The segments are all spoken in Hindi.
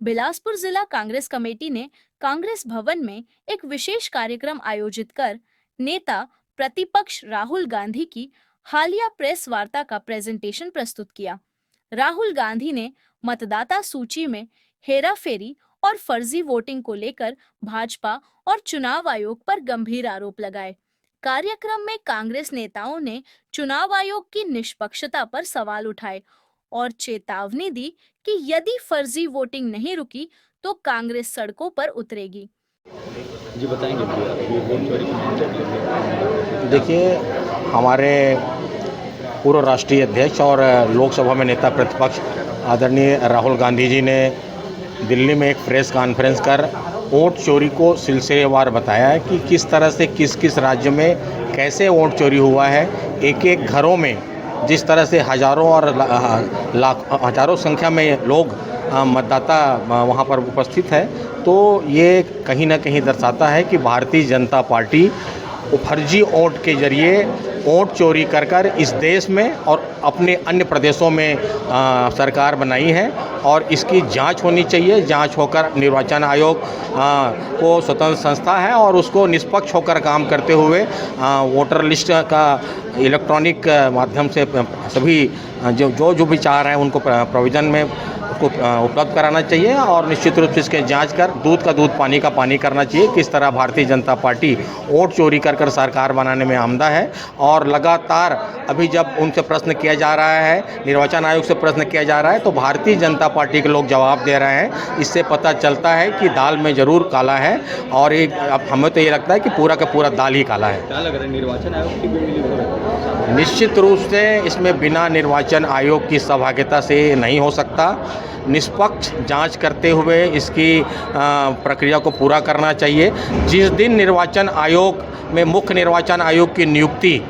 बिलासपुर जिला कांग्रेस कमेटी ने कांग्रेस भवन में एक विशेष कार्यक्रम आयोजित कर नेता प्रतिपक्ष राहुल गांधी की हालिया प्रेस वार्ता का प्रेजेंटेशन प्रस्तुत किया। राहुल गांधी ने मतदाता सूची में हेराफेरी और फर्जी वोटिंग को लेकर भाजपा और चुनाव आयोग पर गंभीर आरोप लगाए। कार्यक्रम में कांग्रेस नेताओं ने चुनाव आयोग की निष्पक्षता पर सवाल उठाए और चेतावनी दी कि यदि फर्जी वोटिंग नहीं रुकी तो कांग्रेस सड़कों पर उतरेगी। जी बताएंगे भैया, ये वोट चोरी के मामले को लेकर। देखिए, हमारे पूर्व राष्ट्रीय अध्यक्ष और लोकसभा में नेता प्रतिपक्ष आदरणीय राहुल गांधी जी ने दिल्ली में एक प्रेस कॉन्फ्रेंस कर वोट चोरी को सिलसिलेवार बताया है कि किस तरह से किस किस राज्य में कैसे वोट चोरी हुआ है। एक एक घरों में जिस तरह से हज़ारों और हज़ारों संख्या में लोग मतदाता वहाँ पर उपस्थित है, तो ये कहीं ना कहीं दर्शाता है कि भारतीय जनता पार्टी फर्जी वोट के जरिए वोट चोरी कर कर इस देश में और अपने अन्य प्रदेशों में सरकार बनाई है और इसकी जांच होनी चाहिए। जांच होकर निर्वाचन आयोग को स्वतंत्र संस्था है और उसको निष्पक्ष होकर काम करते हुए वोटर लिस्ट का इलेक्ट्रॉनिक माध्यम से सभी जो भी चाह रहे हैं उनको प्रोविज़न में उसको उपलब्ध कराना चाहिए और निश्चित रूप से इसके जांच कर दूध का दूध पानी का पानी करना चाहिए। किस तरह भारतीय जनता पार्टी वोट चोरी कर कर सरकार बनाने में आमदा है और लगातार अभी जब उनसे प्रश्न किया जा रहा है, निर्वाचन आयोग से प्रश्न किया जा रहा है, तो भारतीय जनता पार्टी के लोग जवाब दे रहे हैं। इससे पता चलता है कि दाल में ज़रूर काला है और एक अब हमें तो ये लगता है कि पूरा का पूरा दाल ही काला है। क्या लग रहा है, निर्वाचन आयोग की भी मिली? निश्चित रूप से इसमें बिना निर्वाचन आयोग की सहभागिता से नहीं हो सकता। निष्पक्ष जांच करते हुए इसकी प्रक्रिया को पूरा करना चाहिए। जिस दिन निर्वाचन आयोग में मुख्य निर्वाचन आयोग की नियुक्ति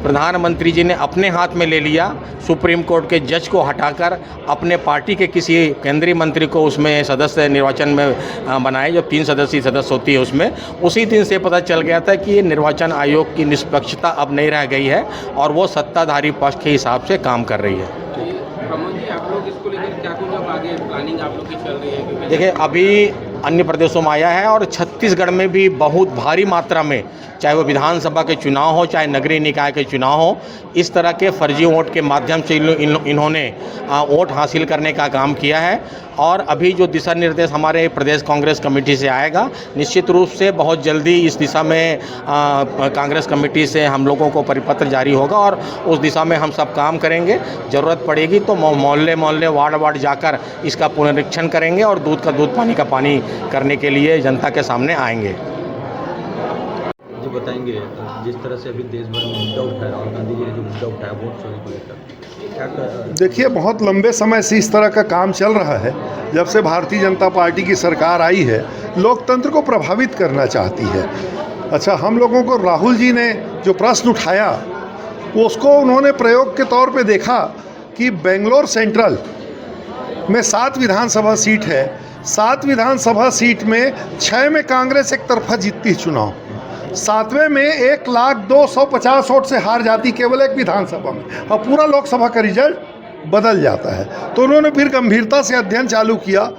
प्रधानमंत्री जी ने अपने हाथ में ले लिया, सुप्रीम कोर्ट के जज को हटाकर अपने पार्टी के किसी केंद्रीय मंत्री को उसमें सदस्य निर्वाचन में बनाए, जो 3 सदस्यीय सदस्य होती है उसमें, उसी दिन से पता चल गया था कि ये निर्वाचन आयोग की निष्पक्षता अब नहीं रह गई है और वो सत्ताधारी पक्ष के हिसाब से काम कर रही है। प्रमोद जी, आप लोग इसको लेकर क्या कुछ अब आगे प्लानिंग आप लोग की चल रही है? देखिए, अभी अन्य प्रदेशों में आया है और छत्तीसगढ़ में भी बहुत भारी मात्रा में, चाहे वो विधानसभा के चुनाव हो चाहे नगरीय निकाय के चुनाव हो, इस तरह के फर्जी वोट के माध्यम से इन्होंने वोट हासिल करने का काम किया है। और अभी जो दिशा निर्देश हमारे प्रदेश कांग्रेस कमेटी से आएगा, निश्चित रूप से बहुत जल्दी इस दिशा में कांग्रेस कमेटी से हम लोगों को परिपत्र जारी होगा और उस दिशा में हम सब काम करेंगे। ज़रूरत पड़ेगी तो मोहल्ले मोहल्ले वार्ड वार्ड जाकर इसका पुनरीक्षण करेंगे और दूध का दूध पानी का पानी करने के लिए जनता के सामने आएंगे। जी बताएंगे, जिस तरह से अभी देश भर में मुद्दा उठाया, राहुल गांधी जी ने जो मुद्दा उठाया वोट चोरी को लेकर, क्या देखिए, बहुत लंबे समय से इस तरह का काम चल रहा है। जब से भारतीय जनता पार्टी की सरकार आई है, लोकतंत्र को प्रभावित करना चाहती है। अच्छा, हम लोगों को राहुल जी ने जो प्रश्न उठाया उसको उन्होंने प्रयोग के तौर पे देखा कि बेंगलोर सेंट्रल में 7 विधानसभा सीट है। 7 विधानसभा सीट में 6 में कांग्रेस एक तरफा जीतती है चुनाव, 7वें में 1,02,50 वोट से हार जाती केवल एक विधानसभा में, और पूरा लोकसभा का रिजल्ट बदल जाता है। तो उन्होंने फिर गंभीरता से अध्ययन चालू किया।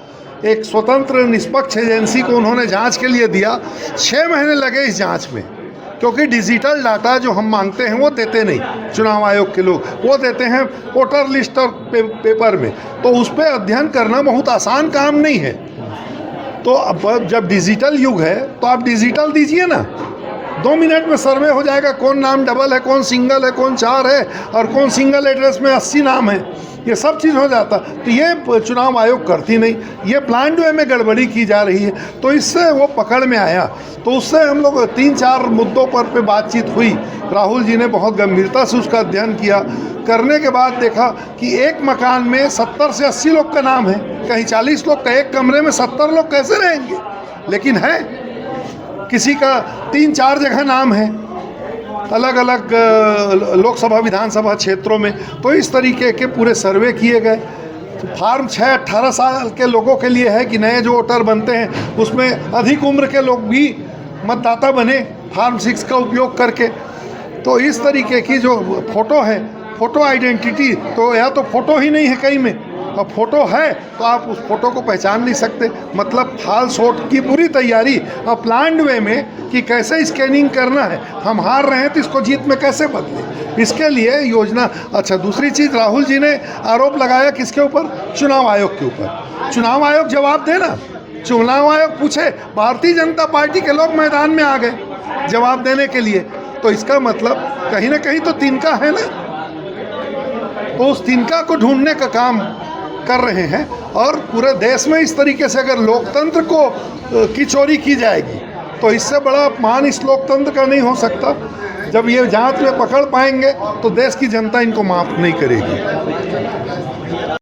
एक स्वतंत्र निष्पक्ष एजेंसी को उन्होंने जांच के लिए दिया। 6 महीने लगे इस जांच में, क्योंकि डिजिटल डाटा जो हम मांगते हैं वो देते नहीं चुनाव आयोग के लोग, वो देते हैं वोटर लिस्ट और पेपर में। तो उस पर अध्ययन करना बहुत आसान काम नहीं है। तो अब जब डिजिटल युग है तो आप डिजिटल दीजिए ना, 2 मिनट में सर्वे हो जाएगा कौन नाम डबल है, कौन सिंगल है, कौन 4 है और कौन सिंगल एड्रेस में 80 नाम है, ये सब चीज़ हो जाता। तो ये चुनाव आयोग करती नहीं, ये प्लान्ड वे में गड़बड़ी की जा रही है। तो इससे वो पकड़ में आया। तो उससे हम लोग 3-4 मुद्दों पर बातचीत हुई। राहुल जी ने बहुत गंभीरता से उसका अध्ययन किया। करने के बाद देखा कि एक मकान में 70 से 80 लोग का नाम है, कहीं 40 लोग का, एक कमरे में 70 लोग कैसे रहेंगे? लेकिन है, किसी का 3-4 जगह नाम है अलग अलग लोकसभा विधानसभा क्षेत्रों में। तो इस तरीके के पूरे सर्वे किए गए। तो फार्म 6-18 साल के लोगों के लिए है कि नए जो वोटर बनते हैं उसमें अधिक उम्र के लोग भी मतदाता बने फार्म 6 का उपयोग करके। तो इस तरीके की जो फ़ोटो है, फ़ोटो आइडेंटिटी, तो या तो फ़ोटो ही नहीं है कहीं में, अब फोटो है तो आप उस फोटो को पहचान नहीं सकते। मतलब फाल्स वोट की पूरी तैयारी अब प्लान्ड वे में कि कैसे स्कैनिंग करना है, हम हार रहे हैं तो इसको जीत में कैसे बदले, इसके लिए योजना। अच्छा, दूसरी चीज़, राहुल जी ने आरोप लगाया किसके ऊपर? चुनाव आयोग के ऊपर। चुनाव आयोग जवाब देना, चुनाव आयोग पूछे, भारतीय जनता पार्टी के लोग मैदान में आ गए जवाब देने के लिए, तो इसका मतलब कहीं ना कहीं तो तिनका है ना, तो उस तिनका को ढूंढने का काम कर रहे हैं। और पूरे देश में इस तरीके से अगर लोकतंत्र को की चोरी की जाएगी तो इससे बड़ा अपमान इस लोकतंत्र का नहीं हो सकता। जब ये जांच में पकड़ पाएंगे तो देश की जनता इनको माफ़ नहीं करेगी।